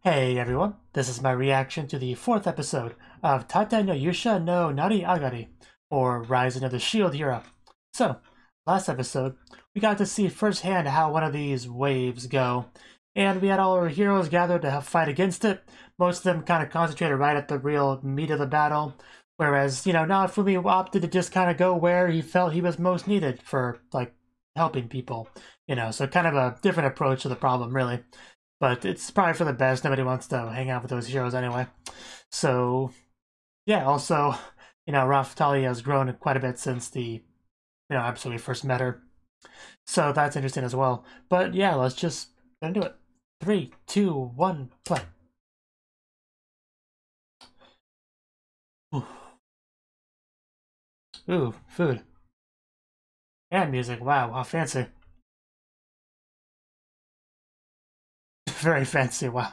Hey everyone, this is my reaction to the fourth episode of Tate no Yuusha no Nariagari, or Rising of the Shield Hero. So, last episode, we got to see firsthand how one of these waves go, and we had all our heroes gathered to fight against it. Most of them kind of concentrated right at the real meat of the battle, whereas, Naofumi opted to just kind of go where he felt he was most needed for, like, helping people. So kind of a different approach to the problem, really. But it's probably for the best. Nobody wants to hang out with those heroes anyway. So, yeah, also, Raphthalia has grown quite a bit since the, episode we first met her. So that's interesting as well. But yeah, let's just get into it. 3, 2, 1, play. Ooh, food. And music. Wow, how fancy. Very fancy, wow.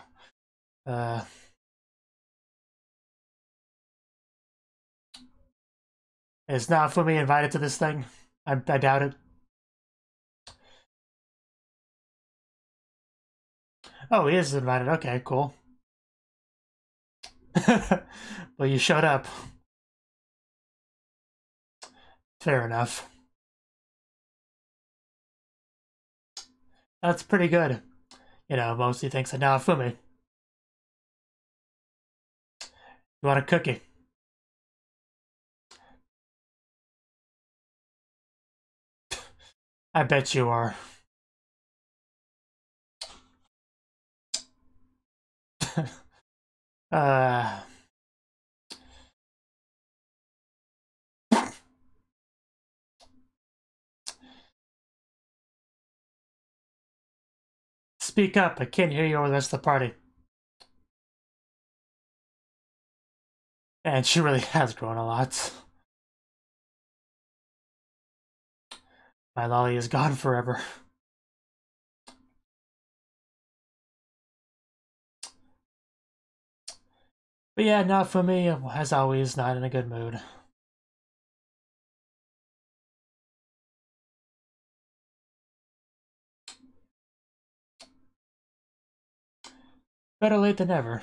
Is Naofumi invited to this thing? I doubt it. Oh, he is invited. Okay, cool. Well, you showed up. Fair enough. That's pretty good. Mostly thanks to Naofumi. You want a cookie? I bet you are. Speak up, I can't hear you over the rest of the party. And she really has grown a lot. My lolly is gone forever. But yeah, not for me, as always, not in a good mood. Better late than never.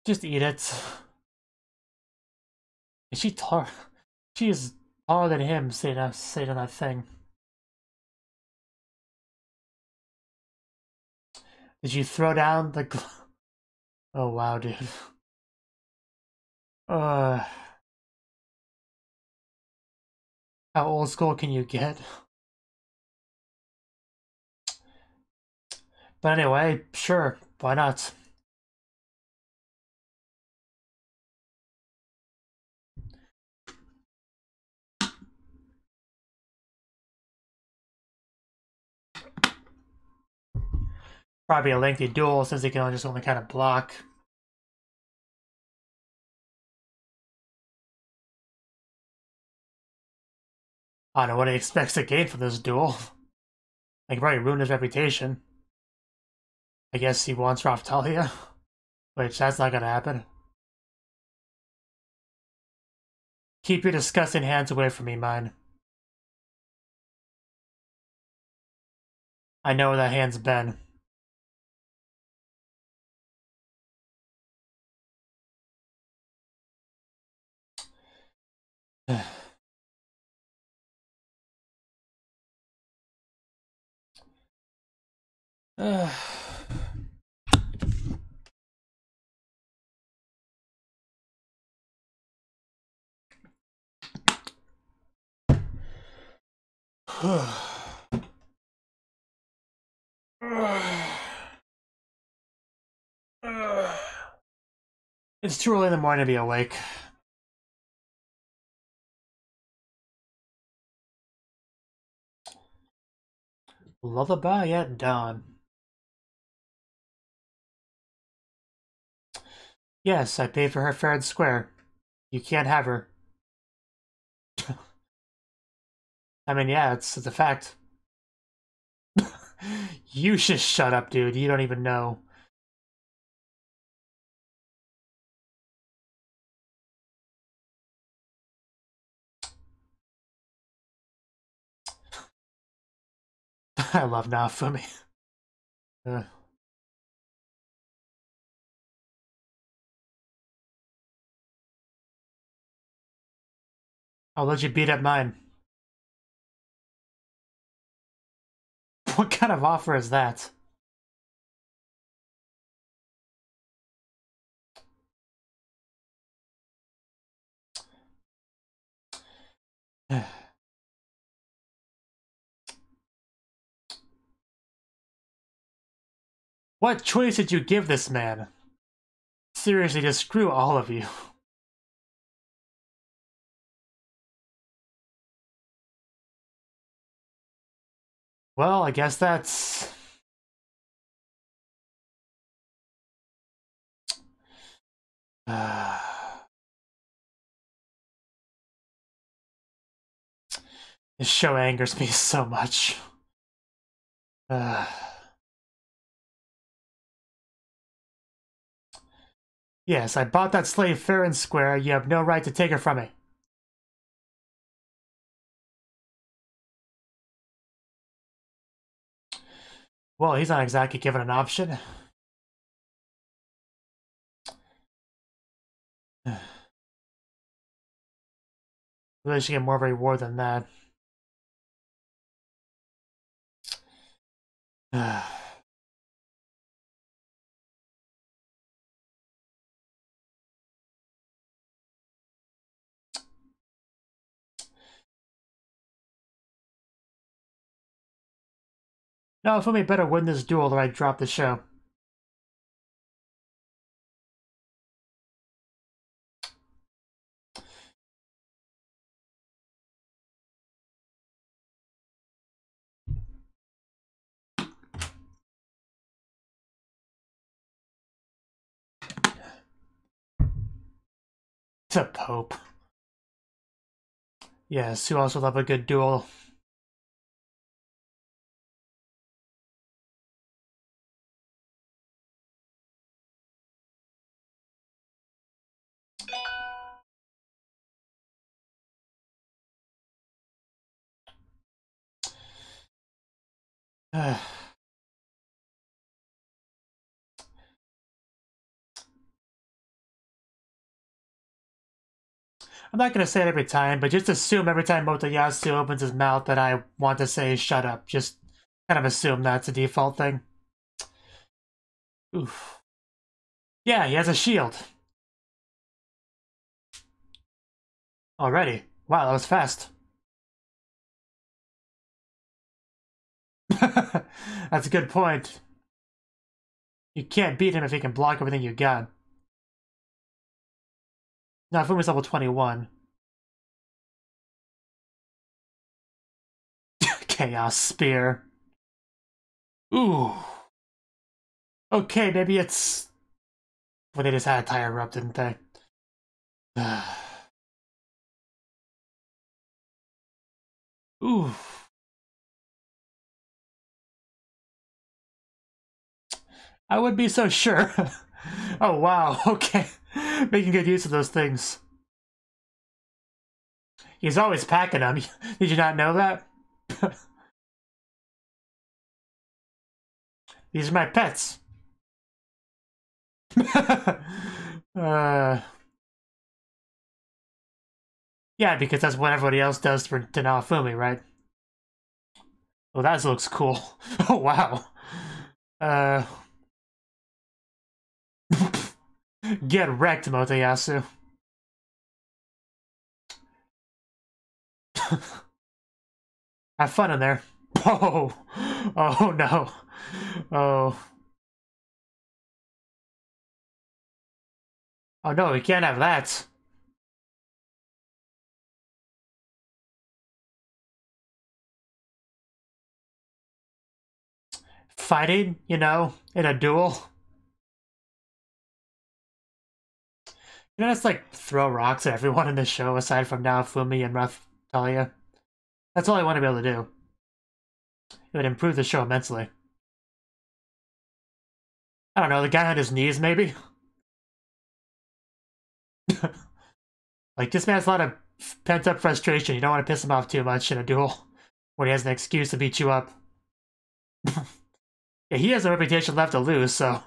Just eat it. Is she tall? She is taller than him, sitting on that thing. Did you throw down the Oh wow, dude. How old school can you get? But anyway, sure, why not? Probably a lengthy duel since he can just only kind of block. I don't know what he expects to gain from this duel. Like, probably ruin his reputation. I guess he wants Raphthalia, which that's not gonna happen. Keep your disgusting hands away from me, mine. I know where that hand's been. It's too early in the morning to be awake. Lullaby at dawn. Yes, I paid for her fair and square. You can't have her. I mean, yeah, it's a fact. You just shut up, dude. You don't even know. I love Naofumi. I'll let you beat up mine. What kind of offer is that? What choice did you give this man? Seriously, just screw all of you. Well, I guess that's... This show angers me so much. Yes, I bought that slave fair and square. You have no right to take her from me. Well, he's not exactly given an option. Really should get more of a reward than that. No, Fumi better win this duel or I drop the show. The Pope. Yes, who also love a good duel. I'm not gonna say it every time, but just assume every time Motoyasu opens his mouth that I want to say shut up. Just kind of assume that's a default thing. Oof. Yeah, he has a shield. Already. Wow, that was fast. That's a good point. You can't beat him if he can block everything you got. No, Fumi's level 21. Chaos Spear. Ooh. Okay, maybe it's... Well, they just had a tie her up, didn't they? Ooh. I would be so sure. Oh, wow, okay. Making good use of those things. He's always packing them. Did you not know that? These are my pets. Yeah, because that's what everybody else does for Naofumi, right? Oh, that looks cool. Oh, wow. Get wrecked, Motoyasu. Have fun in there. Oh, oh no. Oh. Oh no, we can't have that. Fighting, you know, in a duel. You know, it's like throw rocks at everyone in the show aside from Naofumi and Raphthalia. That's all I want to be able to do. It would improve the show immensely. I don't know, the guy on his knees, maybe? Like, this man has a lot of pent-up frustration. You don't want to piss him off too much in a duel where he has an excuse to beat you up. Yeah, he has a reputation left to lose, so...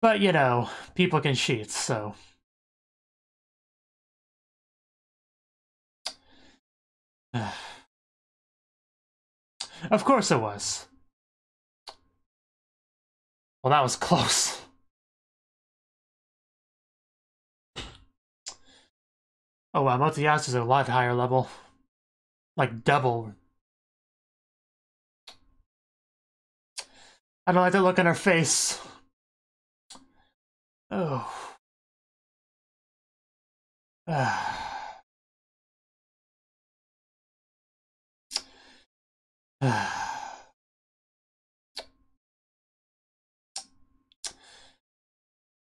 But, you know, people can cheat, so... Of course it was. Well, that was close. Oh wow, Motoyasu's a lot higher level. Like double. I don't like the look on her face. Oh.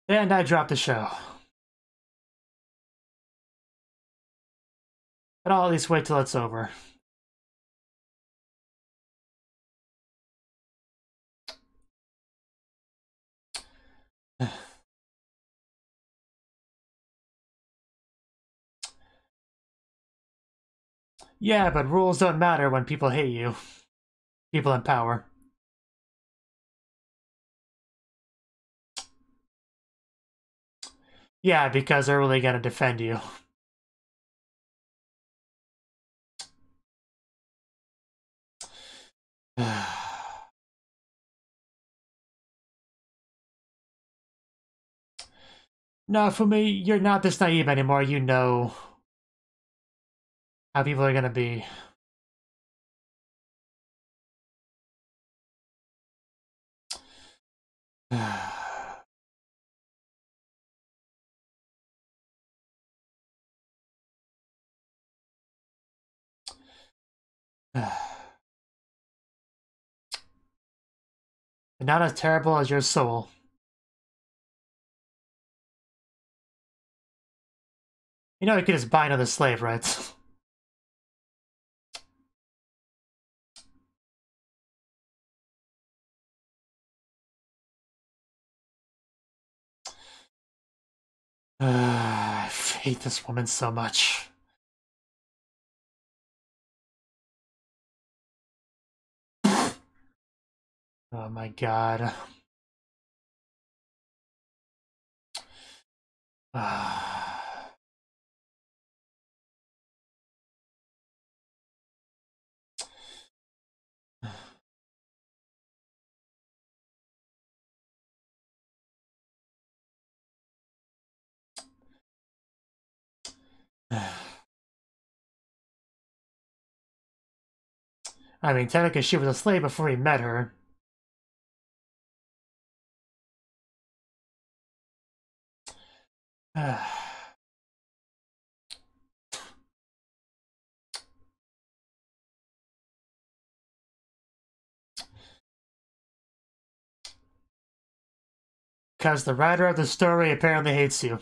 And I dropped the show. But I'll at least wait till it's over. Yeah, but rules don't matter when people hate you. People in power. Yeah, because they're really gonna defend you. No, for me, you're not this naive anymore. You know how people are gonna be. Not as terrible as your soul. You know you could just buy another slave, right? I hate this woman so much. Oh my god. I mean, technically she was a slave before he met her. Because the writer of the story apparently hates you.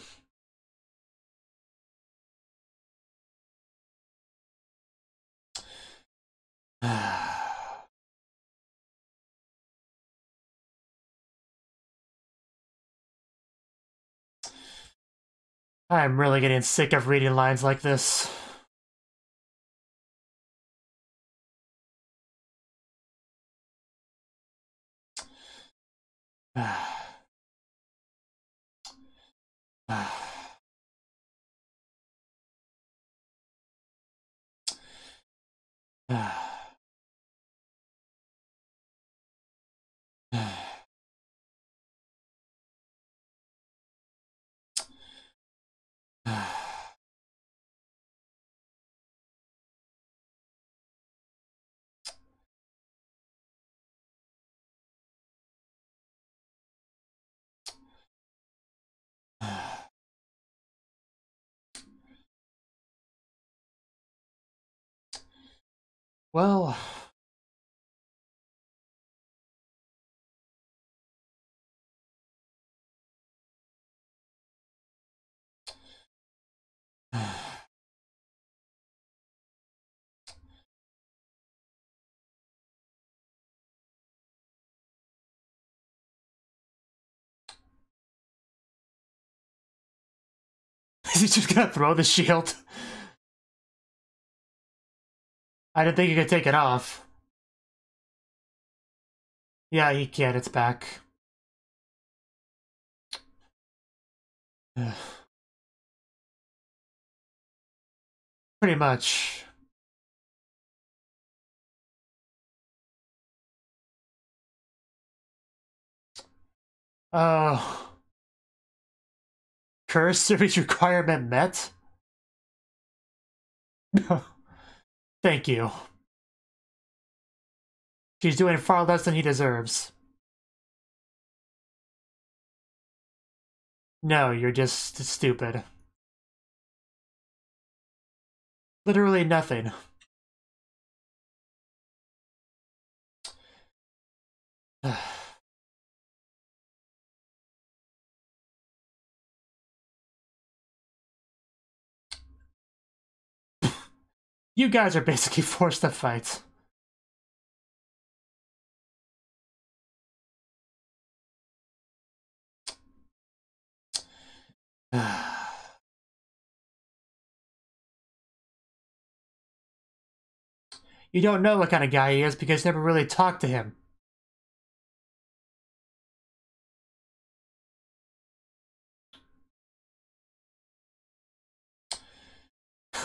I'm really getting sick of reading lines like this. Well... Is he just gonna throw the shield? I didn't think he could take it off. Yeah, he can't. It's back. Pretty much. Curse series requirement met? Thank you. She's doing far less than he deserves. No, you're just stupid. Literally nothing. You guys are basically forced to fight. You don't know what kind of guy he is because you never really talked to him.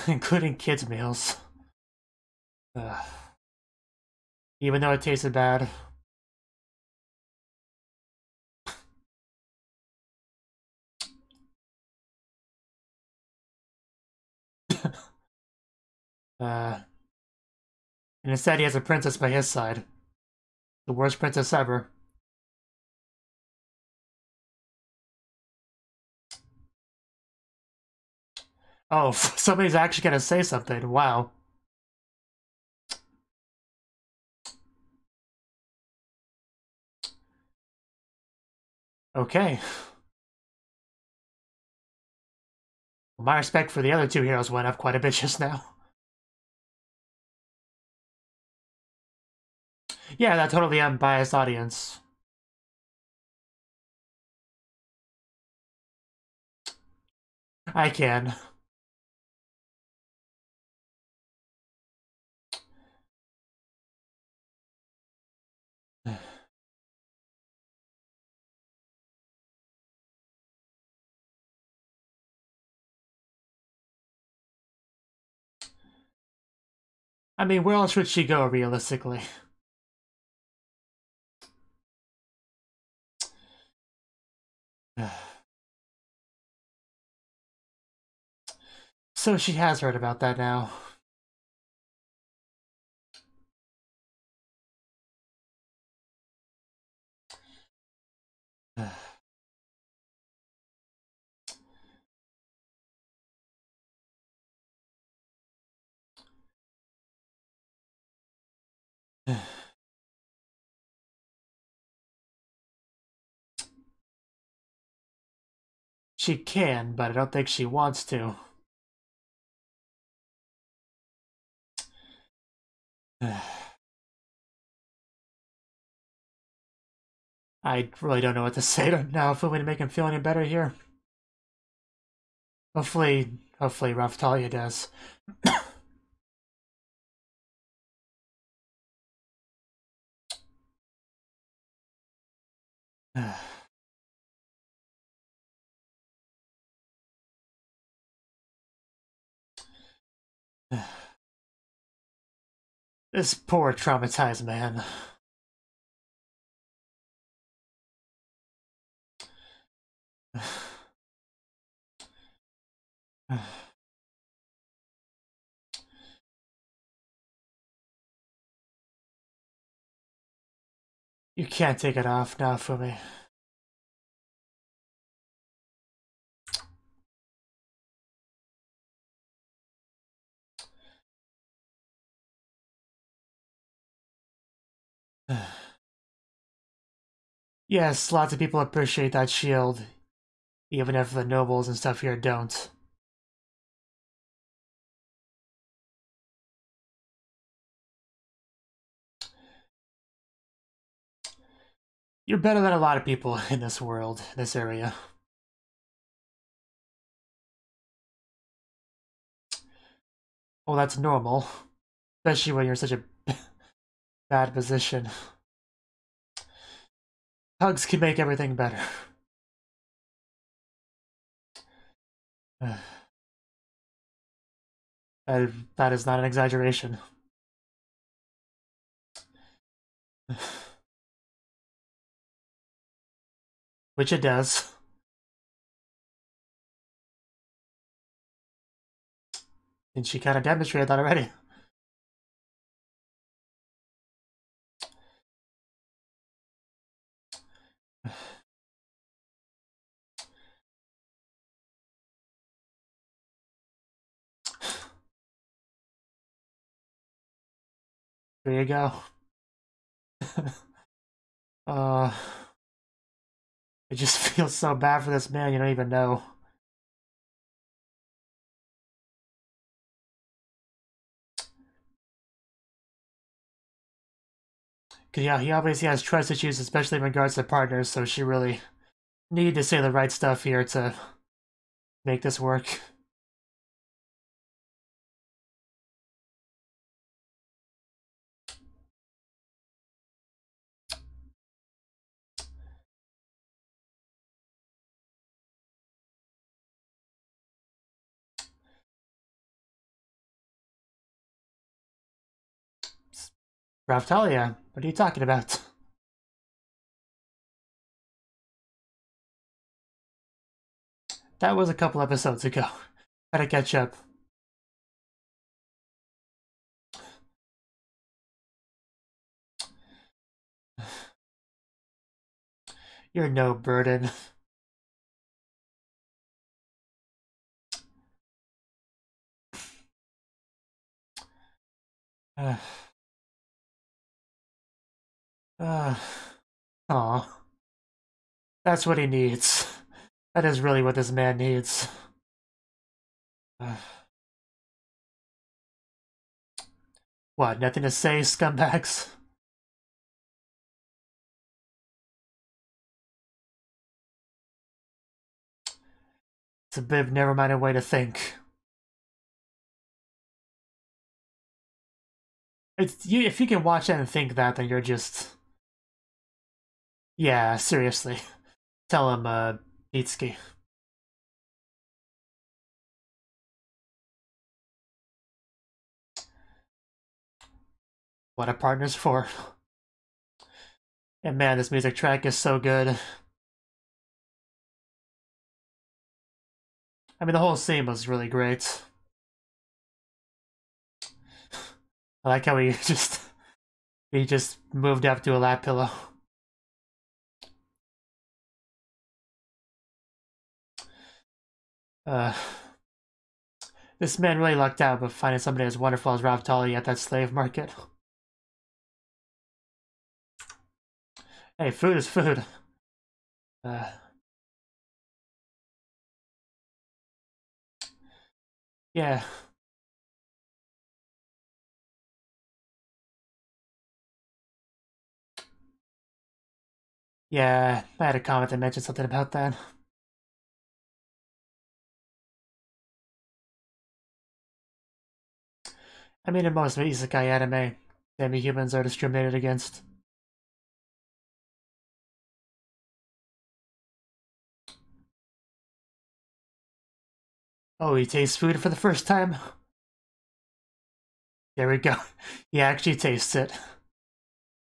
Including kids' meals. Even though it tasted bad. And instead he has a princess by his side. The worst princess ever. Oh, somebody's actually gonna say something. Wow. Okay. Well, my respect for the other two heroes went up quite a bit just now. Yeah, that totally unbiased audience. I can. I mean, where else would she go, realistically? So she has heard about that now. She can, but I don't think she wants to. I really don't know what to say to him now if we want to make him feel any better here. Hopefully Raphthalia does. This poor traumatized man. You can't take it off now for me. Yes, lots of people appreciate that shield, even if the nobles and stuff here don't. You're better than a lot of people in this world, this area. Well, that's normal. Especially when you're in such a bad position. Hugs can make everything better. That is not an exaggeration. Which it does. And she kind of demonstrated that already. There you go. It just feels so bad for this man, you don't even know. Cause yeah, he obviously has trust issues, especially in regards to partners, so she really needed to say the right stuff here to make this work. Raphthalia, what are you talking about? That was a couple episodes ago. Gotta catch up. You're no burden. Aw. That's what he needs. That is really what this man needs. What, nothing to say, scumbags? It's a bit of never-minded way to think. If you can watch that and think that, then you're just... Yeah, seriously. Tell him, Itsuki. What a partner's for. And man, this music track is so good. I mean, the whole scene was really great. I like how he just moved up to a lap pillow. This man really lucked out by finding somebody as wonderful as Raphthalia at that slave market. Hey, food is food. Yeah. Yeah, I had a comment that mentioned something about that. I mean, in most isekai anime, demi-humans are discriminated against. Oh, he tastes food for the first time? There we go. He actually tastes it.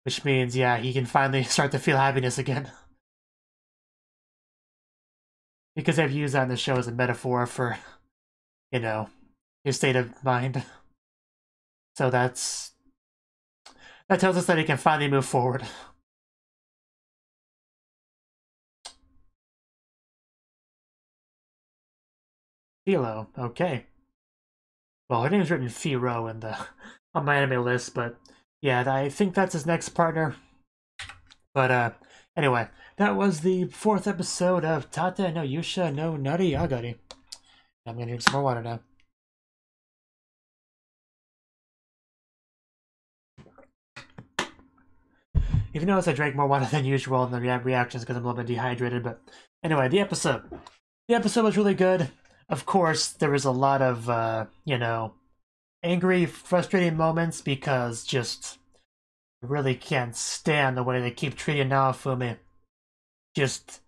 Which means, yeah, he can finally start to feel happiness again. Because I've used that in the show as a metaphor for, you know, his state of mind. So that tells us that he can finally move forward. Philo, okay. Well, her name's written Firo on MyAnimeLIst, but yeah, I think that's his next partner. But anyway, that was the 4th episode of Tate no Yuusha no Nariagari. I'm gonna drink some more water now. Even though I drank more water than usual in the reactions because I'm a little bit dehydrated, but anyway, the episode. The episode was really good. Of course, there was a lot of, you know, angry, frustrating moments because just I really can't stand the way they keep treating Naofumi. just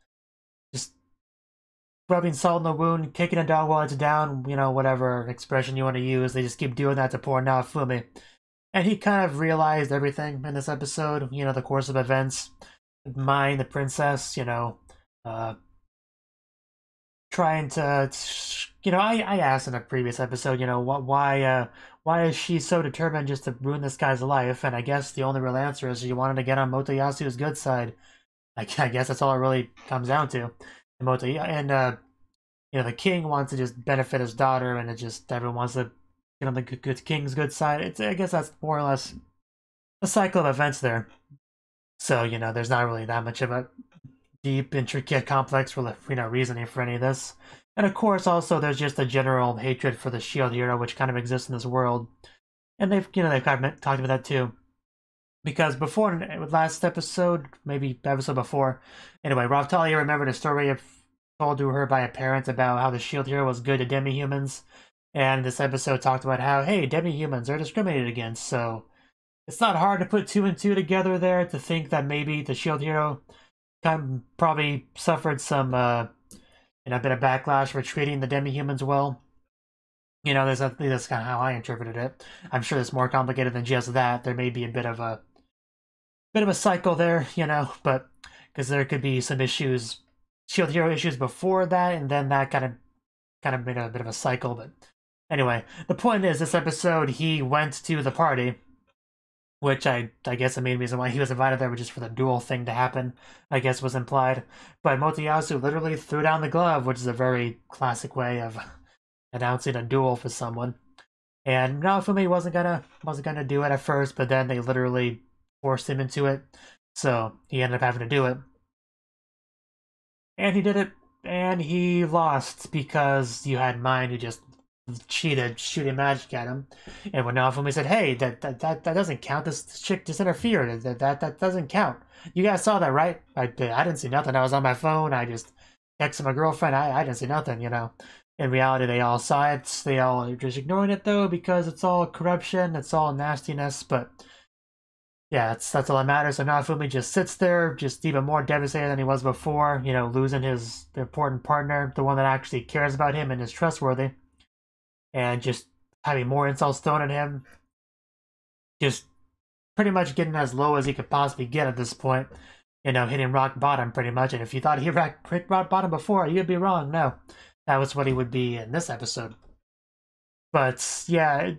rubbing salt in the wound, kicking a dog while it's down, you know, whatever expression you want to use. They just keep doing that to poor Naofumi. And he kind of realized everything in this episode, you know, the course of events. Mine, the princess, you know, trying to, you know, I asked in a previous episode, you know, why is she so determined just to ruin this guy's life? And I guess the only real answer is she wanted to get on Motoyasu's good side. I guess that's all it really comes down to. And you know, the king wants to just benefit his daughter, and it just everyone wants to get on the good king's good side. I guess that's more or less the cycle of events there. So, you know, there's not really that much of a deep, intricate, complex, you know, reasoning for any of this. And of course, also there's just a general hatred for the shield hero, which kind of exists in this world. And they've kind of talked about that too. Because before, last episode, maybe episode before, anyway, Raphthalia remembered a story told to her by a parent about how the shield hero was good to demi-humans. And this episode talked about how, hey, demi-humans are discriminated against, so it's not hard to put 2 and 2 together there to think that maybe the shield hero probably suffered some, you know, a bit of backlash for treating the demi-humans well. You know, that's kind of how I interpreted it. I'm sure it's more complicated than just that. There may be a bit of a cycle there, you know, but because there could be some issues, shield hero issues before that, and then that kind of made a bit of a cycle. But anyway, the point is, this episode he went to the party, which I guess the main reason why he was invited there was just for the duel thing to happen, I guess was implied. But Motoyasu literally threw down the glove, which is a very classic way of announcing a duel for someone. And Naofumi wasn't gonna do it at first, but then they literally forced him into it, so he ended up having to do it. And he did it, and he lost because you had Mine who just cheated, shooting magic at him. And when Naofumi said, "Hey, that doesn't count. This chick just interfered. That doesn't count. You guys saw that, right?" I didn't see nothing. I was on my phone. I just texted my girlfriend. I didn't see nothing. You know. In reality, they all saw it. They all are just ignoring it though because it's all corruption. It's all nastiness. But yeah, that's all that matters. So Naofumi just sits there, just even more devastated than he was before. You know, losing his important partner, the one that actually cares about him and is trustworthy. And just having more insults thrown at him. Just pretty much getting as low as he could possibly get at this point. You know, hitting rock bottom pretty much. And if you thought he hit rock bottom before, you'd be wrong. No, that was what he would be in this episode. But yeah,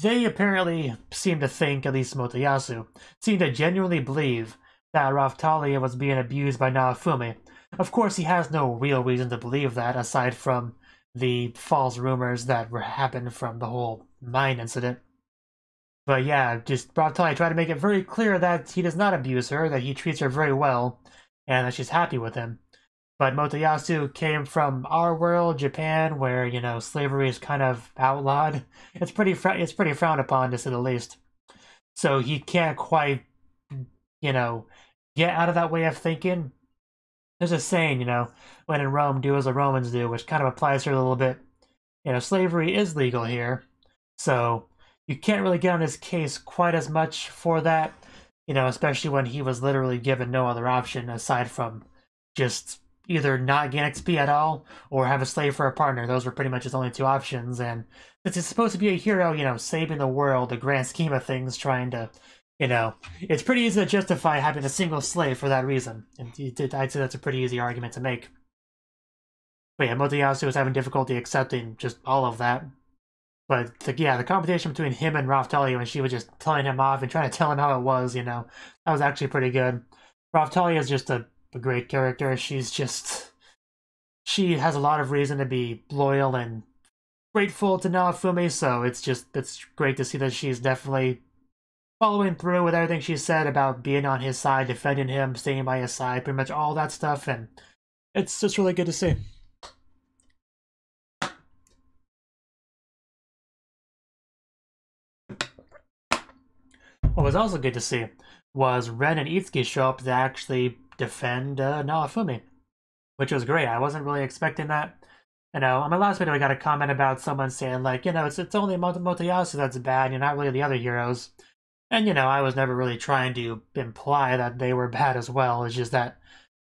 they apparently seem to think, at least Motoyasu, seem to genuinely believe that Raphthalia was being abused by Naofumi. Of course, he has no real reason to believe that, aside from the false rumors that happened from the whole mine incident. But yeah, just Raphthalia tried to make it very clear that he does not abuse her, that he treats her very well, and that she's happy with him. But Motoyasu came from our world, Japan, where, you know, slavery is kind of outlawed. It's pretty frowned upon, to say the least. So he can't quite, you know, get out of that way of thinking. There's a saying, you know, when in Rome, do as the Romans do, which kind of applies here a little bit. You know, slavery is legal here, so you can't really get on his case quite as much for that, you know, especially when he was literally given no other option aside from just either not gain XP at all or have a slave for a partner. Those were pretty much his only 2 options, and since he's supposed to be a hero, you know, saving the world, the grand scheme of things, trying to, you know, it's pretty easy to justify having a single slave for that reason. And I'd say that's a pretty easy argument to make. But yeah, Motoyasu was having difficulty accepting just all of that. But the competition between him and Raphthalia, when she was just telling him off and trying to tell him how it was, you know, that was actually pretty good. Raphthalia is just a great character. She has a lot of reason to be loyal and grateful to Naofumi, so it's great to see that she's definitely following through with everything she said about being on his side, defending him, staying by his side, pretty much all that stuff, and it's just really good to see. What was also good to see was Ren and Itsuki show up to actually defend Naofumi, which was great. I wasn't really expecting that. You know, on my last video I got a comment about someone saying, like, you know, it's only Motoyasu that's bad, you're not really the other heroes. And, you know, I was never really trying to imply that they were bad as well. It's just that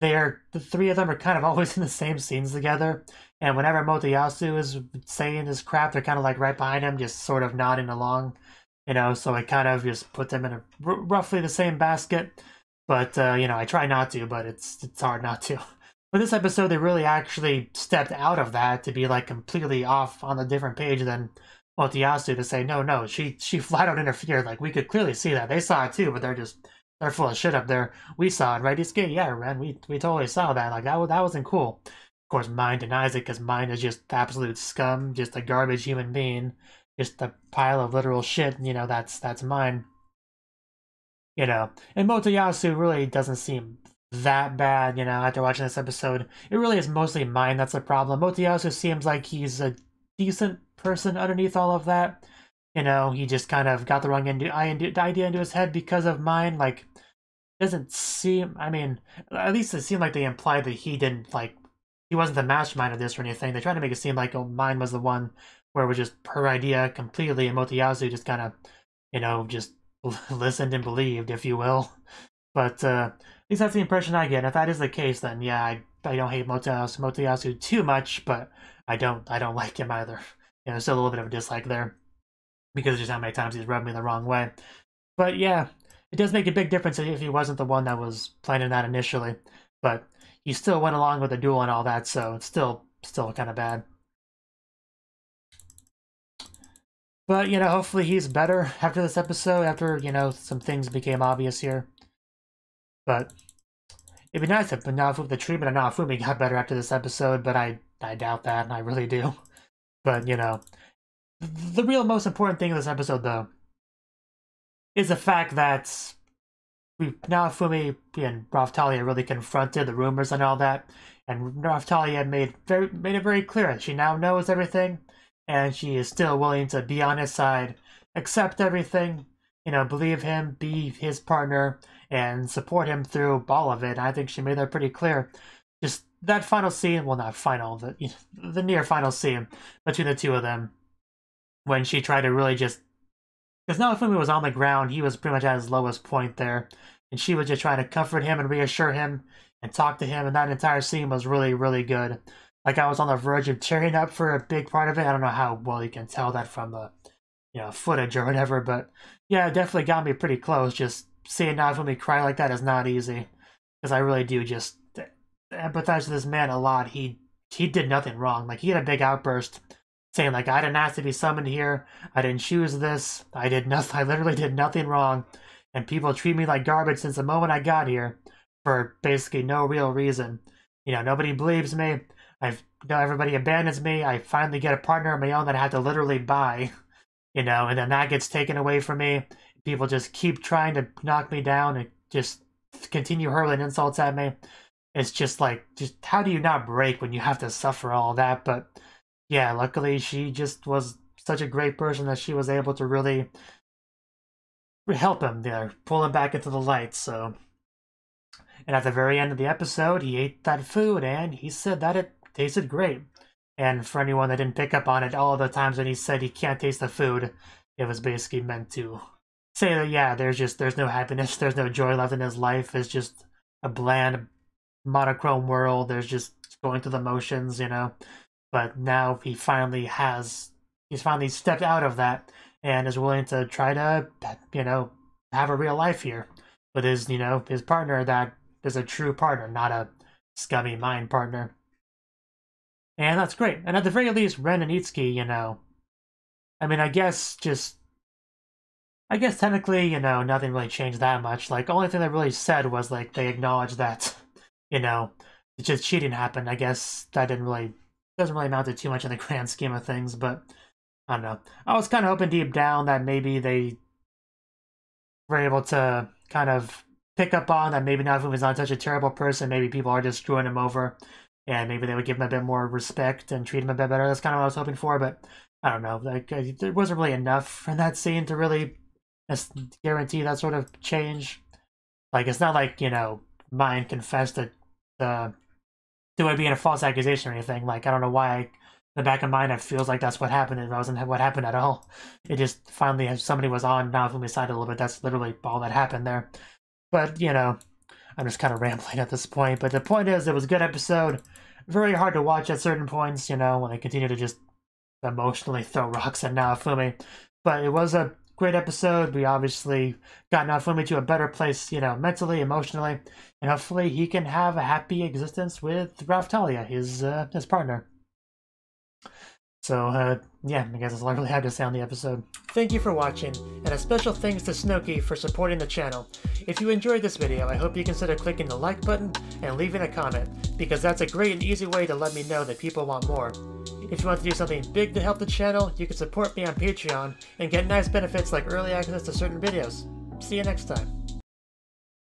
the three of them are kind of always in the same scenes together. And whenever Motoyasu is saying his crap, they're kind of like right behind him, just sort of nodding along. So I kind of just put them in roughly the same basket. But, I try not to, but it's hard not to. But this episode, they really actually stepped out of that to be, like, completely off on a different page than Motoyasu to say, no, she flat out interfered. Like, we could clearly see that. They saw it too, but they're full of shit up there. We saw it, right? It's gay, yeah, Ren. We totally saw that. Like, that wasn't cool. Of course, Mine denies it because Mine is just absolute scum, just a garbage human being. Just a pile of literal shit, that's Mine. And Motoyasu really doesn't seem that bad, after watching this episode. It really is mostly Mine that's the problem. Motoyasu seems like he's a decent person underneath all of that. He just kind of got the wrong idea into his head because of Mine. Like, doesn't seem, at least it seemed like they implied that he didn't, like, he wasn't the mastermind of this or anything. They tried to make it seem like Mine was the one where it was just her idea completely, and Motoyasu just kind of, just listened and believed, if you will. But at least that's the impression I get. If that is the case, then yeah, I don't hate Motoyasu too much, but I don't like him either. There's still a little bit of a dislike there because of just how many times he's rubbed me the wrong way. But yeah, it does make a big difference if he wasn't the one that was planning that initially. But he still went along with the duel and all that, so it's still kind of bad. But, hopefully he's better after this episode, after, some things became obvious here. But it'd be nice if the treatment of Naofumi got better after this episode, but I doubt that, and I really do. But, the real most important thing in this episode, though, is the fact that Naofumi and Raphthalia really confronted the rumors and all that, and Raphthalia made it very clear that she now knows everything, and she is still willing to be on his side, accept everything, believe him, be his partner, and support him through all of it. And I think she made that pretty clear. Just that final scene, well, not final, the near final scene between the two of them, when she tried to really just, because Naofumi was on the ground, he was pretty much at his lowest point there, and she was just trying to comfort him and reassure him and talk to him, and that entire scene was really, really good. Like, I was on the verge of tearing up for a big part of it. I don't know how well you can tell that from the, footage or whatever, but yeah, it definitely got me pretty close. Just seeing Naofumi cry like that is not easy, because I really do just empathize with this man a lot. He did nothing wrong. Like, he had a big outburst saying, like, I didn't ask to be summoned here. I didn't choose this. I literally did nothing wrong, and people treat me like garbage since the moment I got here for basically no real reason. Nobody believes me. Everybody abandons me. I finally get a partner of my own that I had to literally buy, and then that gets taken away from me. People just keep trying to knock me down and just continue hurling insults at me. It's just like, how do you not break when you have to suffer all that? But yeah, luckily she just was such a great person that she was able to really help him there, pull him back into the light. So, and at the very end of the episode, he ate that food and he said that it tasted great. And for anyone that didn't pick up on it, all of the times when he said he can't taste the food, it was basically meant to say that, yeah, there's no happiness, there's no joy left in his life. It's just a bland, monochrome world. There's just going through the motions, But now he's finally stepped out of that and is willing to try to, have a real life here with his, his partner that is a true partner, not a scummy mind partner. And that's great. And at the very least, Ren and Itsuki, I guess technically, nothing really changed that much. Like, the only thing they really said was, like, they acknowledged that, just cheating happened. I guess that doesn't really amount to too much in the grand scheme of things, but I don't know. I was kind of hoping deep down that maybe they were able to kind of pick up on that maybe Naofumi's not such a terrible person. Maybe people are just screwing him over, and maybe they would give him a bit more respect and treat him a bit better. That's kind of what I was hoping for, but I don't know. Like, there wasn't really enough in that scene to really guarantee that sort of change. Like, it's not like, Mine confessed to it being a false accusation or anything. Like, I don't know why, in the back of my mind, it feels like that's what happened. It wasn't what happened at all. It just somebody was on Naofumi's side a little bit. That's literally all that happened there. But, I I'm just kind of rambling at this point. But the point is, it was a good episode. Very hard to watch at certain points, you know, when they continue to just emotionally throw rocks at Naofumi. But it was a great episode. We obviously got Naofumi to a better place, you know, mentally, emotionally. And hopefully he can have a happy existence with Raphthalia, his partner. So, yeah, I guess that's all I really had to say on the episode. Thank you for watching, and a special thanks to Cnouki for supporting the channel. If you enjoyed this video, I hope you consider clicking the like button and leaving a comment, because that's a great and easy way to let me know that people want more. If you want to do something big to help the channel, you can support me on Patreon and get nice benefits like early access to certain videos. See you next time.